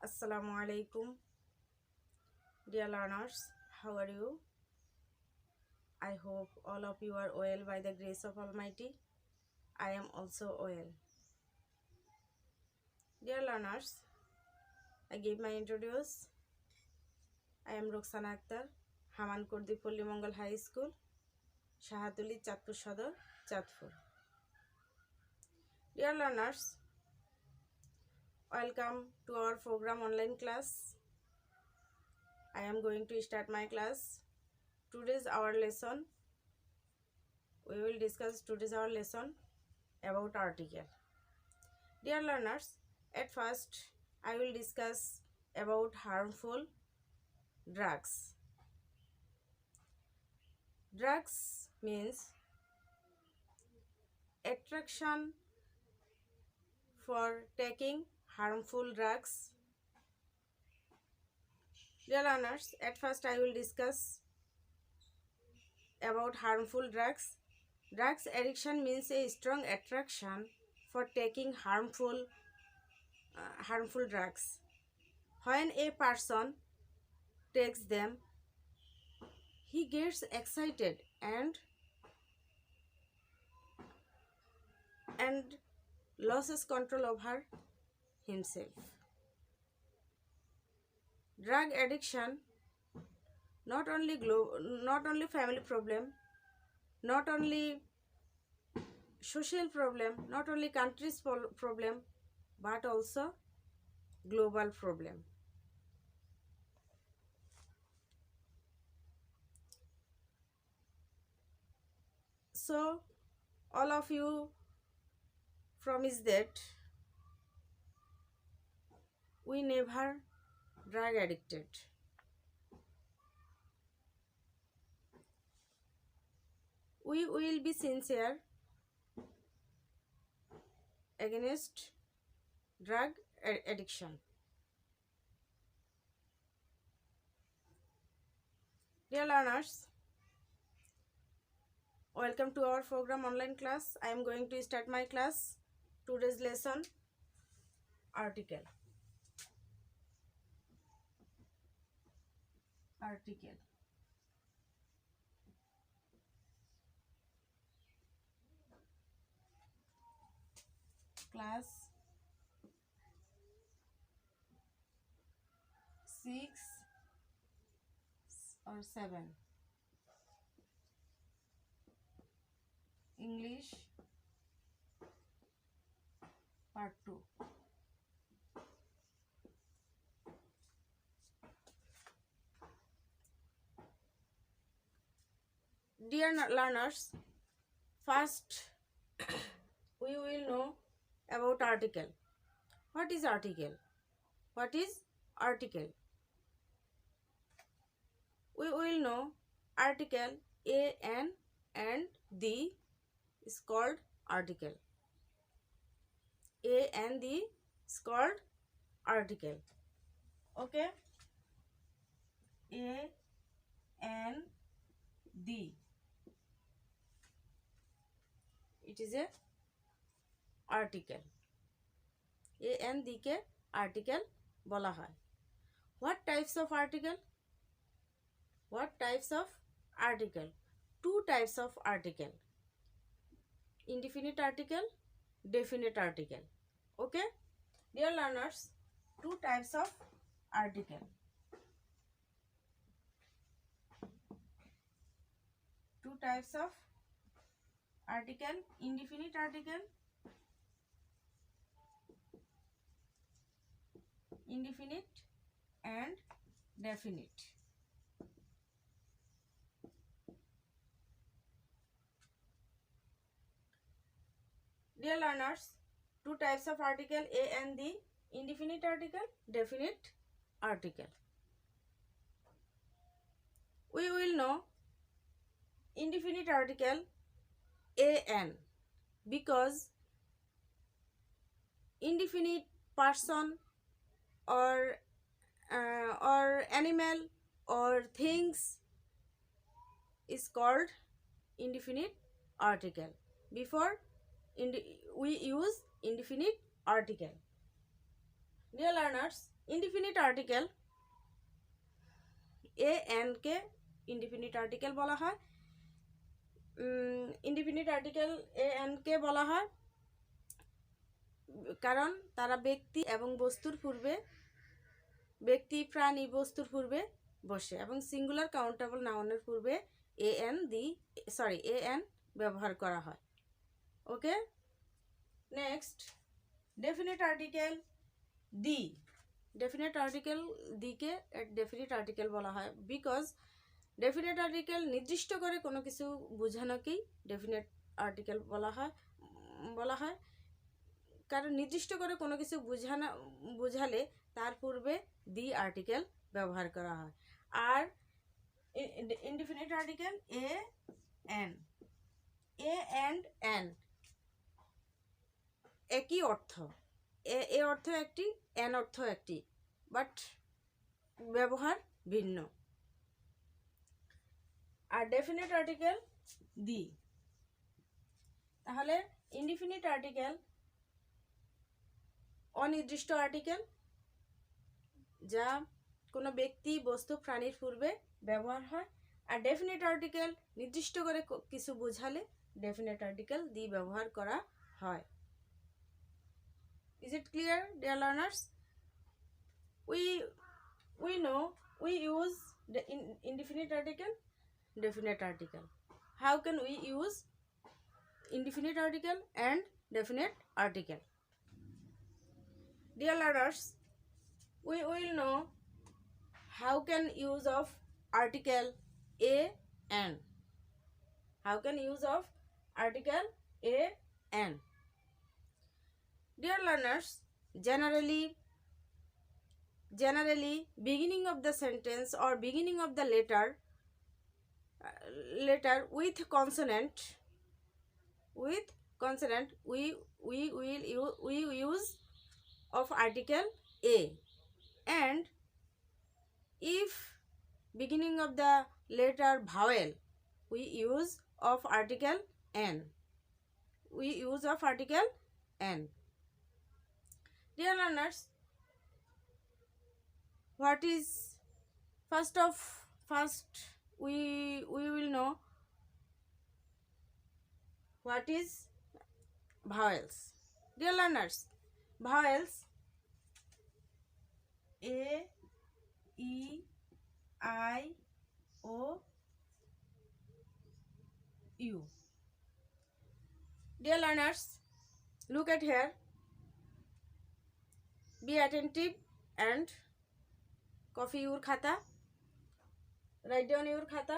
Assalamu alaikum, dear learners. How are you? I hope all of you are well by the grace of Almighty. I am also well. Dear learners, I give my introduce. I am Roxana Akhtar, Hamankurdi Pollimongal High School, Shahatuli, Chatpur Sadar, Chatpur. Dear learners, welcome to our program online class. I am going to start my class. Today's our lesson. We will discuss today's our lesson about article. Dear learners, at first I will discuss about harmful drugs. Drugs means attraction for taking harmful drugs. Dear learners, at first I will discuss about harmful drugs. Drugs addiction means a strong attraction for taking harmful drugs. When a person takes them, he gets excited and loses control over himself. Drug addiction not only family problem, not only social problem, not only country's problem, but also global problem. So all of you promise that we never drug addicted. We will be sincere against drug addiction. Dear learners, welcome to our program online class. I am going to start my class. Today's lesson, article. Class 6 or 7. English part 2. Dear learners, first we will know about article. What is article? What is article? We will know article a, an, and the is called article. A and the is called article. Okay? A and the. It is a article. A and the के article बोला है. What types of article? What types of article? Two types of article. Indefinite article, definite article. Okay? Dear learners, two types of article. Two types of article, indefinite article, indefinite and definite. Dear learners, two types of article, a and the, indefinite article, definite article. We will know indefinite article an because indefinite person or animal or things is called indefinite article. Before we use indefinite article. Dear learners, indefinite article A N K indefinite article বলা হয়। Indefinite article A N K বলা হয় কারণ তারা ব্যক্তি এবং বস্তুর পূর্বে, ব্যক্তি প্রাণী বস্তুর পূর্বে বসে, এবং সিঙ্গুলার কাউন্টেবল নাউনের পূর্বে এ এন ব্যবহার করা হয়। Okay, next definite article the. Definite article দিকে ডেফিনিট আর্টিকেল বলা হয় বিকজ ডেফিনিট আর্টিকেল নির্দিষ্ট করে কোনো কিছু বোঝানোকেই ডেফিনিট আর্টিকেল বলা হয় কারণ নির্দিষ্ট করে কোনো কিছু বোঝালে তার পূর্বে দি আর্টিকেল ব্যবহার করা হয়। আর indefinite article a and an একই অর্থ, এ অর্থ একটি, এন অর্থ একটি, বাট ব্যবহার ভিন্ন। আর ডেফিনিট আর্টিকেল দি। তাহলে ইনডিফিনিট আর্টিকেল অনির্দিষ্ট আর্টিকেল যা কোনো ব্যক্তি বস্তু প্রাণীর পূর্বে ব্যবহার হয়। আর ডেফিনিট আর্টিকেল নির্দিষ্ট করে কিছু বোঝালে ডেফিনিট আর্টিকেল দি ব্যবহার করা হয়। Is it clear, dear learners? We know we use the indefinite article, definite article. How can we use indefinite article and definite article? Dear learners, we will know how can use of article a and. How can use of article a and. Dear learners, generally beginning of the sentence or beginning of the letter with consonant we use of article a, and if beginning of the letter vowel we use of article n. Dear learners, what is first we will know what is vowels. Dear learners, vowels a, e, I, o, u. Dear learners, look at here. Be attentive and copy your khata. Write down your khata.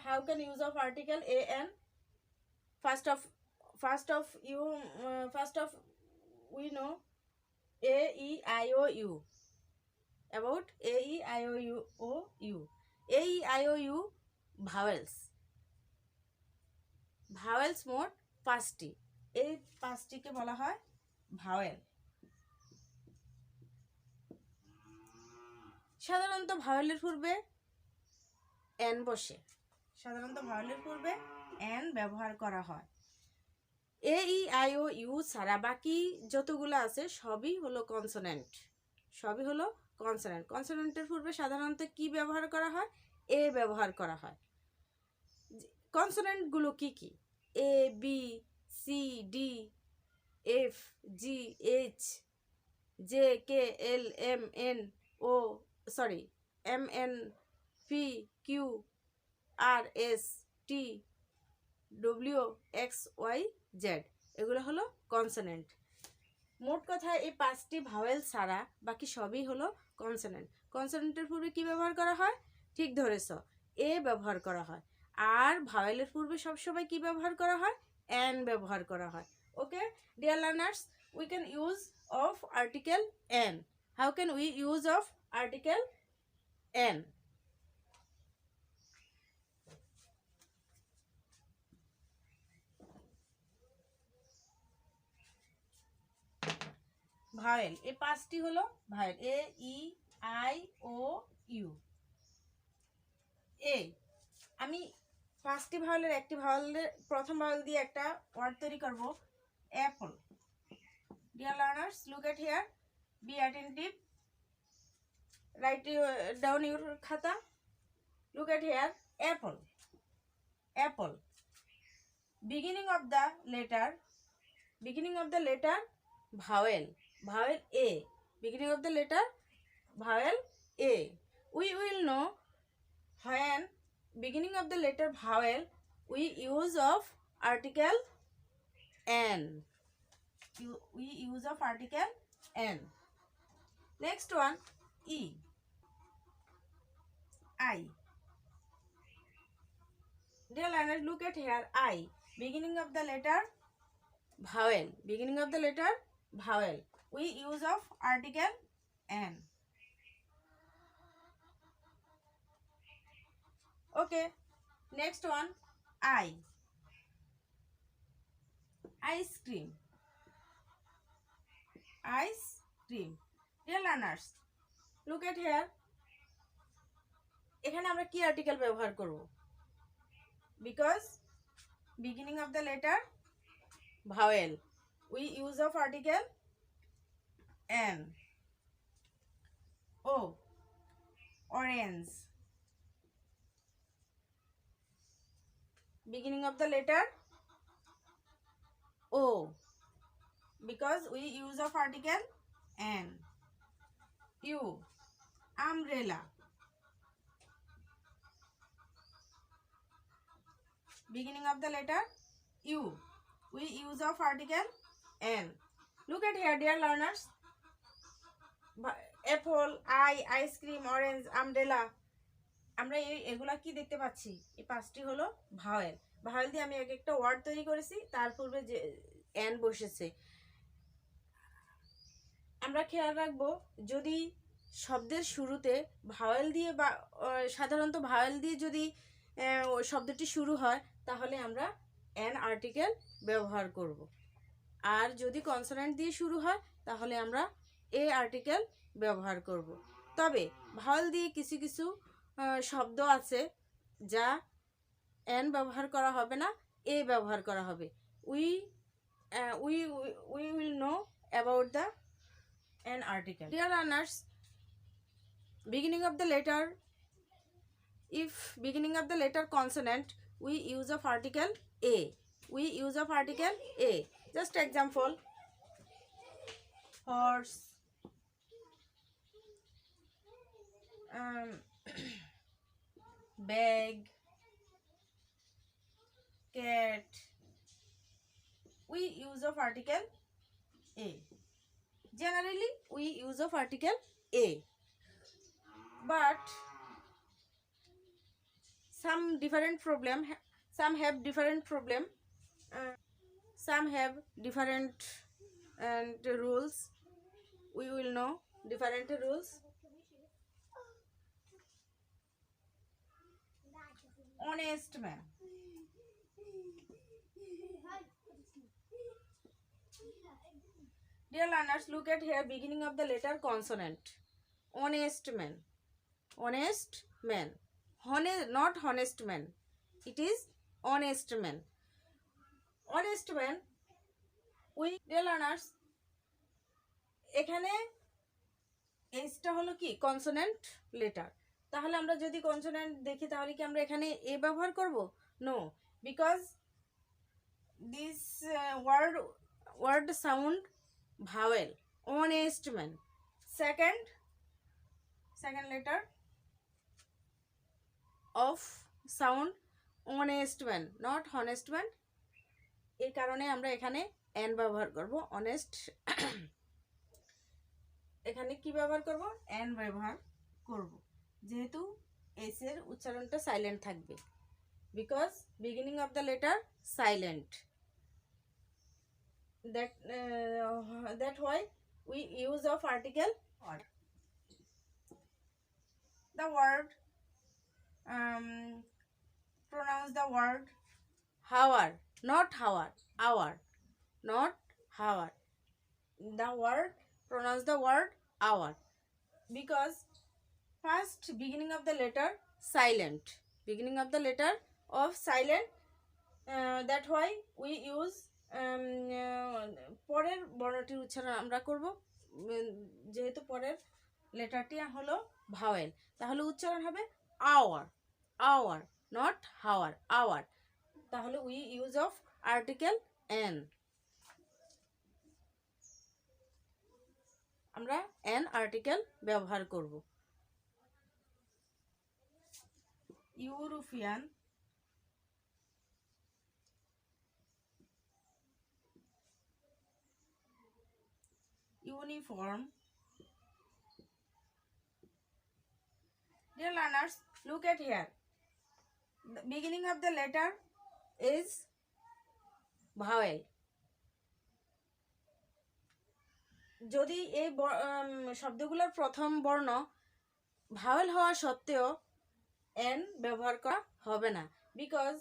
How can use of article a n. First of we know a, e, I, o, u. About a, e, I, o, u. A, e, I, o, u vowels. Vowels মোট 5টি। এই 5টিকে বলা হয় vowel. সাধারণত ভাওয়েলের পূর্বে N বসে, N ব্যবহার করা হয়। এ, ই, আই, ও, ইউ ছাড়া বাকি যতগুলো আছে সবই হলো কনসোনেন্ট। কনসোনেন্টের পূর্বে সাধারণত কি ব্যবহার করা হয়? এ ব্যবহার করা হয়। কনসোনেন্টগুলো কি কি? এ, বি, সি, ডি, এফ, জি, এইচ, জে, কে, এল, এম, এন, পি, কিউ, আর, এস, টি, ডব্লিউ, এক্স, ওয়াই, জেড। এগুলো হলো কনসোনেন্ট। মোট কথা এই 5টি ভাওয়েল ছাড়া বাকি সবই হলো কনসোনেন্ট। কনসোনেন্টের পূর্বে কি ব্যবহার করা হয়? ঠিক ধরেছ, এ ব্যবহার করা হয়। আর ভাওয়েলের পূর্বে সবসময় কি ব্যবহার করা হয়? এন ব্যবহার করা হয়। Okay dear learners, we can use of article n. How can we use of article n? Vowel, এই 5টি হলো vowel. A, E, I, O, U. A, আমি 5টি ভাওয়েলের একটি ভাওয়েলের প্রথম ভাওয়েল দিয়ে একটা ওয়ার্ড তৈরি করব, Apple. Dear learners, look at here. Be attentive. Write down your khata. Look at here. Apple. Apple. Beginning of the letter vowel. Vowel A. Beginning of the letter vowel A. We will know when beginning of the letter vowel we use of article N. We use of article N. Next one, E. I. Dear learners, look at here. I. Beginning of the letter vowel. Beginning of the letter vowel. We use of article N. Okay. Next one, I. Ice cream. Ice cream. Dear learners, look at here. এখানে আমরা কি article ব্যবহার করব? Because beginning of the letter vowel, we use of article N. O. Orange. Beginning of the letter O. Because we use of article N. U. Umbrella. Beginning of the letter U. We use of article N. Look at here, dear learners. Apple, ice cream, orange, umbrella. আমরা এগুলা কি দেখতে পাচ্ছি? এই পাঁচটি হলো vowel. Vowel দিয়ে আমি একটা ওয়ার্ড তৈরি করেছি, তার পূর্বে যে এন বসেছে। আমরা খেয়াল রাখবো, যদি শব্দের শুরুতে ভাওয়েল দিয়ে বা সাধারণত ভাওয়েল দিয়ে যদি শব্দটি শুরু হয়, তাহলে আমরা এন আর্টিকেল ব্যবহার করব। আর যদি কনসোনেন্ট দিয়ে শুরু হয়, তাহলে আমরা এ আর্টিকেল ব্যবহার করব। তবে ভাওয়েল দিয়ে কিছু কিছু শব্দ আছে যা এন ব্যবহার করা হবে না, এ ব্যবহার করা হবে। we will know about the an article. Dear learners, beginning of the letter, if beginning of the letter consonant, we use of article A. We use of article A. Just example, horse, bag, cat. We use of article A. Generally, we use of article A. But some have different problem. Some have different rules. We will know different rules. Honest man. Dear learners, look at here, beginning of the letter consonant. Honest man. Honest man. Not honest man. It is honest man. Honest man. We, dear learners, এখানে এসটা হলো কি consonant letter. তাহলে আমরা যদি consonant দেখি, তাহলে কি আমরা এখানে এ ব্যবহার করব? No, because this word sound vowel. Honest man. Second letter of sound honest man, not honest man. এই কারণে আমরা এখানে n ব্যবহার করব। honest এখানে কি ব্যবহার করব? n ব্যবহার করব, যেহেতু s এর উচ্চারণটা সাইলেন্ট থাকবে। Because beginning of the letter silent. That why we use of article or. The word pronounce the word hour, not hour. Hour, not hour. The word pronounce the word hour, because first beginning of the letter silent. Beginning of the letter of silent. That why we use পরের বর্ণটির উচ্চারণ আমরা করব যেহেতু পরের লেটারটি হলো vowel, তাহলে উচ্চারণ হবে আওয়ার, আওয়ার, নট হাওয়ার, আওয়ার। তাহলে we use of article N, আমরা এন আর্টিকেল ব্যবহার করব। European, uniform. Dear learners, look at here. The beginning of the letter is vowel. যদি এই শব্দগুলোর প্রথম বর্ণ ভাওয়েল হওয়া সত্ত্বেও এন ব্যবহার করা হবে না, বিকজ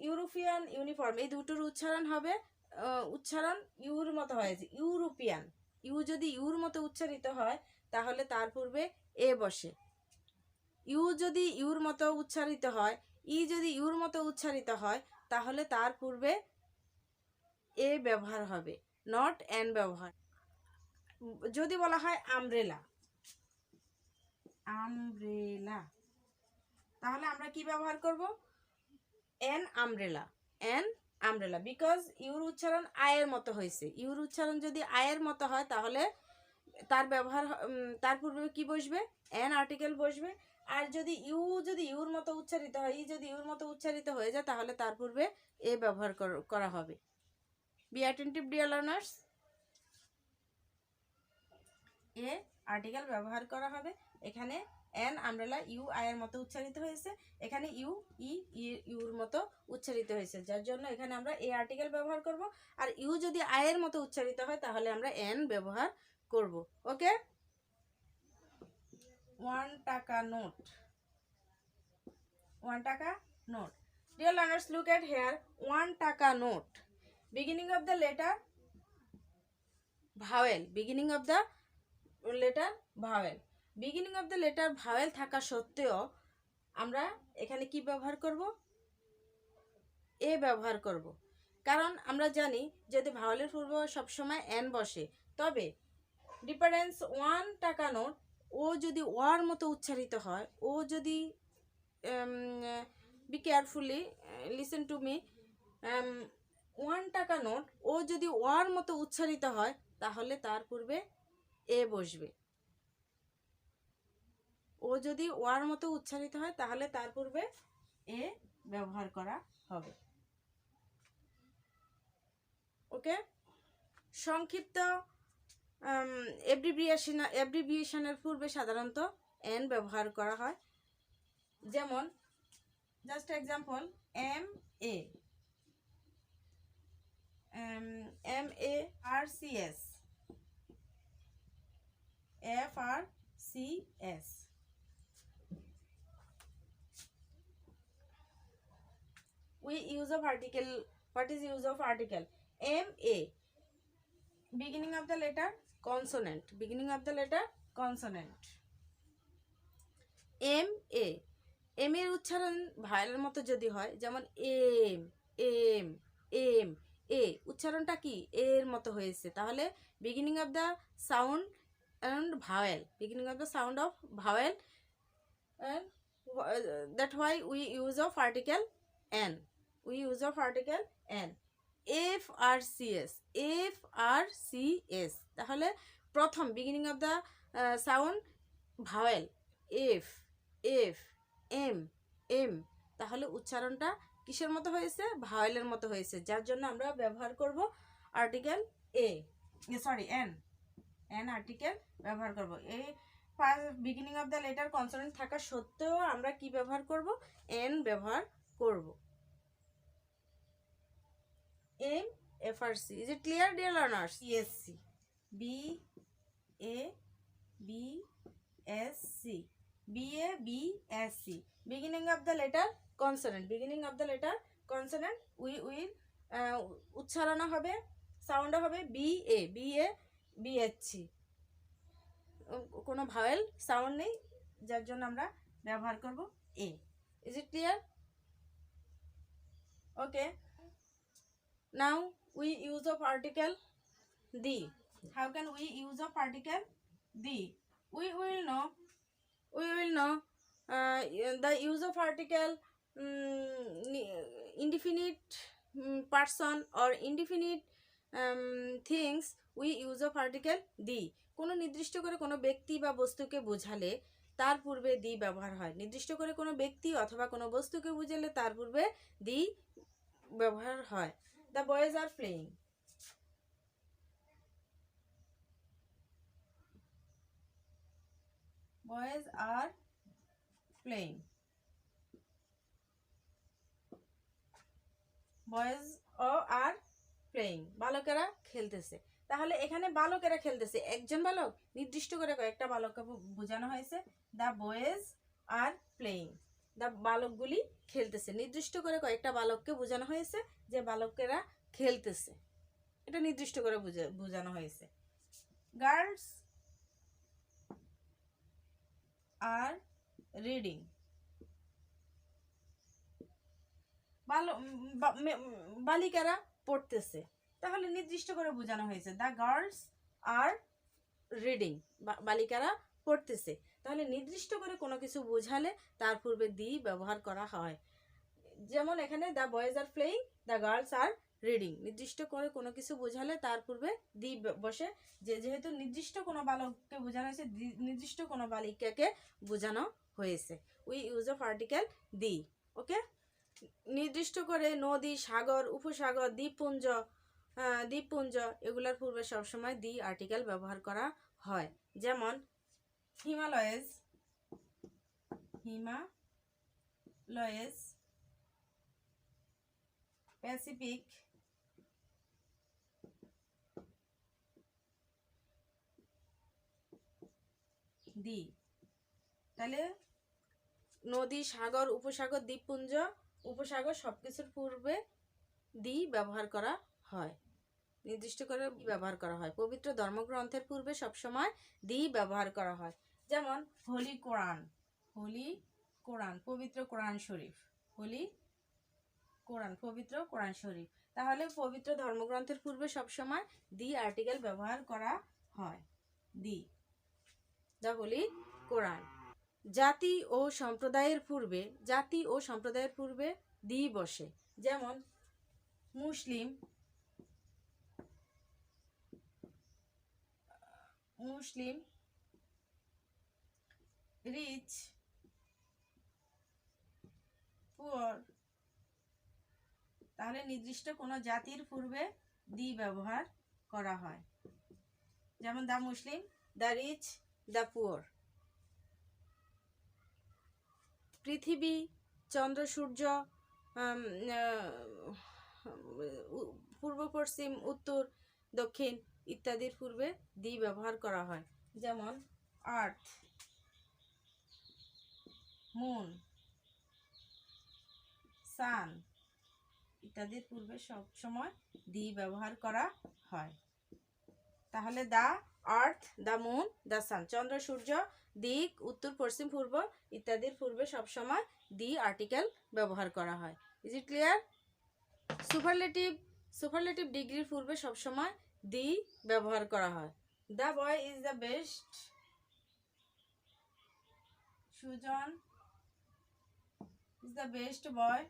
ইউরোপিয়ান, ইউনিফর্ম এই দুটোর উচ্চারণ হবে, উচ্চারণ ইউর মতো হয়েছে, ইউরোপিয়ান। ইউ যদি ইউর মতো উচ্চারিত হয় তাহলে তার পূর্বে এ বসে। ইউ যদি ইউর মতো উচ্চারিত হয়, ই যদি ইউর মতো উচ্চারিত হয় তাহলে তার পূর্বে এ ব্যবহার হবে, নট এন ব্যবহার। যদি বলা হয় আমব্রেলা, আমব্রেলা, তাহলে আমরা কি ব্যবহার করব? N umbrella, N umbrella, because your উচ্চারণ আয়ের মতো হয়েছে। ইউর উচ্চারণ যদি আয়ের মতো হয় তাহলে তার ব্যবহার, তার পূর্বে কি বসবে? এন আর্টিকেল বসবে। আর যদি ইউর মতো উচ্চারিত হয়, ই যদি ইউর মতো উচ্চারিত হয়ে যায় তাহলে তার পূর্বে এ ব্যবহার করা হবে। Be attentive dear learners, A article ব্যবহার করা হবে। এখানে এন আমব্রেলা ইউ আয়ের মতো উচ্চারিত হয়েছে, এখানে ইউ ইউর মতো উচ্চারিত হয়েছে, যার জন্য এখানে আমরা এ আর্টিকেল ব্যবহার করব। আর ইউ যদি আয়ের মতো উচ্চারিত হয় তাহলে আমরা এন ব্যবহার করব। ওকে, 1 টাকা নোট, 1 টাকা note. Dear learners, look at here, 1 টাকা note, beginning of the letter vowel, beginning of the letter vowel, beginning of the letter vowel থাকা সত্ত্বেও আমরা এখানে কি ব্যবহার করব? এ ব্যবহার করব, কারণ আমরা জানি যদি ভাওয়েলের পূর্বে সবসময় এন বসে, তবে ডিফারেন্স 1 টাকা নোট, ও যদি ওয়ার মতো উচ্চারিত হয়, ও যদি be carefully listen to me, 1 টাকা নোট ও যদি ওয়ার মতো উচ্চারিত হয় তাহলে তার পূর্বে এ বসবে। ও যদি ওয়ার মতো উচ্চারিত হয় তাহলে তার পূর্বে এ ব্যবহার করা হবে। ওকে, সংক্ষিপ্ত এব্রিভিয়েশনের পূর্বে সাধারণত এন ব্যবহার করা হয়, যেমন just example MA, MARCS, FRCS. We use of article. What is use of article? MA, beginning of the letter consonant, beginning of the letter consonant. MA, M এর উচ্চারণ ভায়েলের মতো যদি হয়, যেমন এম এম এম, এ উচ্চারণটা কি এর মতো হয়েছে, তাহলে beginning of the sound and vowel, beginning of the sound of vowel, and that why we use of article n, we use of article n. FRCS, FRCS, তাহলে প্রথম beginning of the sound vowel F F M M, তাহলে উচ্চারণটা কিসের মতো হয়েছে? ভাওয়েলের মতো হয়েছে, যার জন্য আমরা ব্যবহার করব আর্টিকেল এন আর্টিকেল ব্যবহার করব। এই beginning of the letter consonant থাকা সত্ত্বেও আমরা কি ব্যবহার করব? এন ব্যবহার করব। M FRC, is it clear dear learners? BSC, BABSC, BABSC, beginning of the letter consonant, beginning of the letter consonant, we will উচ্চারণ হবে, সাউন্ড হবে BABSC, কোনো ভাওয়েল সাউন্ড নেই, যার জন্য আমরা ব্যবহার করব এ। Is it clear? Okay, now we use of article the. How can we use a particle the? We will know the use of article indefinite person or indefinite things we use of article the. কোনো নির্দিষ্ট করে কোনো ব্যক্তি বা বস্তুকে বোঝালে তার পূর্বে দি ব্যবহার হয়। নির্দিষ্ট করে কোনো ব্যক্তি অথবা কোনো বস্তুকে বোঝালে তার পূর্বে দি ব্যবহার হয়। The boys are playing. Boys are playing. Boys are playing. বালকেরা খেলতেছে। তাহলে এখানে বালকেরা খেলতেছে, একজন বালক, নির্দিষ্ট করে কয়েকটা বালককে বোঝানো হয়েছে। The boys are playing. The বালকগুলি খেলতেছে, নির্দিষ্ট করে কয়েকটা বালককে বোঝানো হয়েছে যে বালকেরা খেলতেছে, এটা নির্দিষ্ট করে বোঝানো হয়েছে। Girls are reading. বালিকারা পড়তেছে, তাহলে নির্দিষ্ট করে বোঝানো হয়েছে দ্য গার্লস আর রিডিং। বালিকারা পড়তেছে, তাহলে নির্দিষ্ট করে কোনো কিছু বোঝালে তার পূর্বে দি ব্যবহার করা হয়। যেমন এখানে the boys are playing, the girls are reading. নির্দিষ্ট করে কোনো কিছু বোঝালে তার পূর্বে দি বসে, যেহেতু নির্দিষ্ট কোনো বালককে বোঝানো হয়েছে, নির্দিষ্ট কোনো বালিকাকে বোঝানো হয়েছে। We use of article the. Okay, নির্দিষ্ট করে নদী, সাগর, উপসাগর, দ্বীপপুঞ্জ এগুলোর পূর্বে সবসময় দি আর্টিকেল ব্যবহার করা হয়। যেমন হিমালয়েস, প্যাসিফিক, দি। তাহলে নদী, সাগর, উপসাগর, দ্বীপপুঞ্জ, উপসাগর সবকিছুর পূর্বে দি ব্যবহার করা হয়, নির্দিষ্ট করে ব্যবহার করা হয়। পবিত্র ধর্মগ্রন্থের পূর্বে সবসময় দি ব্যবহার করা হয়। যেমন হোলি কোরআন, পবিত্র কোরআন শরীফ, পবিত্র কোরআন শরীফ। তাহলে পবিত্র ধর্মগ্রন্থের পূর্বে সবসময় দি আর্টিকেল ব্যবহার করা হয়, দি। দ্য হোলি কোরআন। জাতি ও সম্প্রদায়ের পূর্বে দি বসে। যেমন মুসলিম, রিচ, পুয়ার। তাহলে নির্দিষ্ট কোনো জাতির পূর্বে দি ব্যবহার করা হয়। যেমন the Muslim, the rich, the poor. পৃথিবী, চন্দ্র, সূর্য, পূর্ব, পশ্চিম, উত্তর, দক্ষিণ ইত্যাদির পূর্বে দি ব্যবহার করা হয়। যেমন আর্থ, মুন, সান ইত্যাদির পূর্বে সব সময় দি ব্যবহার করা হয়। তাহলে the earth, the moon, the sun, চন্দ্র, সূর্য, দিক, উত্তর, পশ্চিম, পূর্ব ইত্যাদির পূর্বে সবসময় দি আর্টিকেল ব্যবহার করা হয়। Is it clear? সুপারলেটিভ ডিগ্রির পূর্বে সবসময় দি ব্যবহার করা হয়। The boy is the best, Sujan is the best boy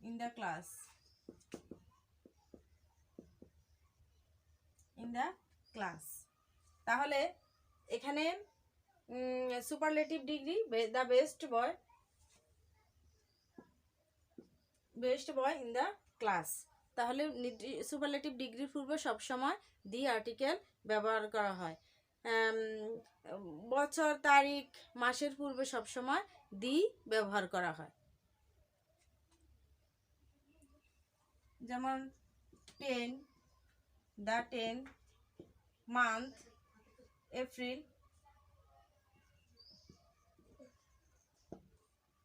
in the class. তাহলে এখানে superlative degree, the best boy in the class. তাহলে সুপারলেটিভ ডিগ্রির পূর্বে সবসময় দি আর্টিকেল ব্যবহার করা হয়। বছর, তারিখ, মাসের পূর্বে সবসময় দি ব্যবহার করা হয়। যেমন 10, the 10, month, April,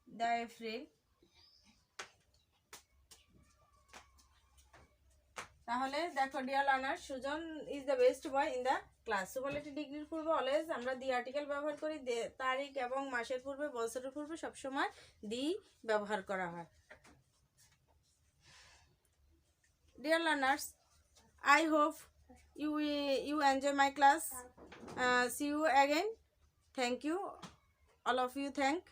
the April. তাহলে দেখো dear learner, Sujan is the best boy in the class. Superlative ডিগ্রির পূর্বে অলওয়েজ আমরা দি আর্টিকেল ব্যবহার করি। তারিখ এবং মাসের পূর্বে, বছরের পূর্বে সবসময় দি ব্যবহার করা হয়। Dear learners, I hope you enjoy my class. See you again. Thank you, all of you. Thank.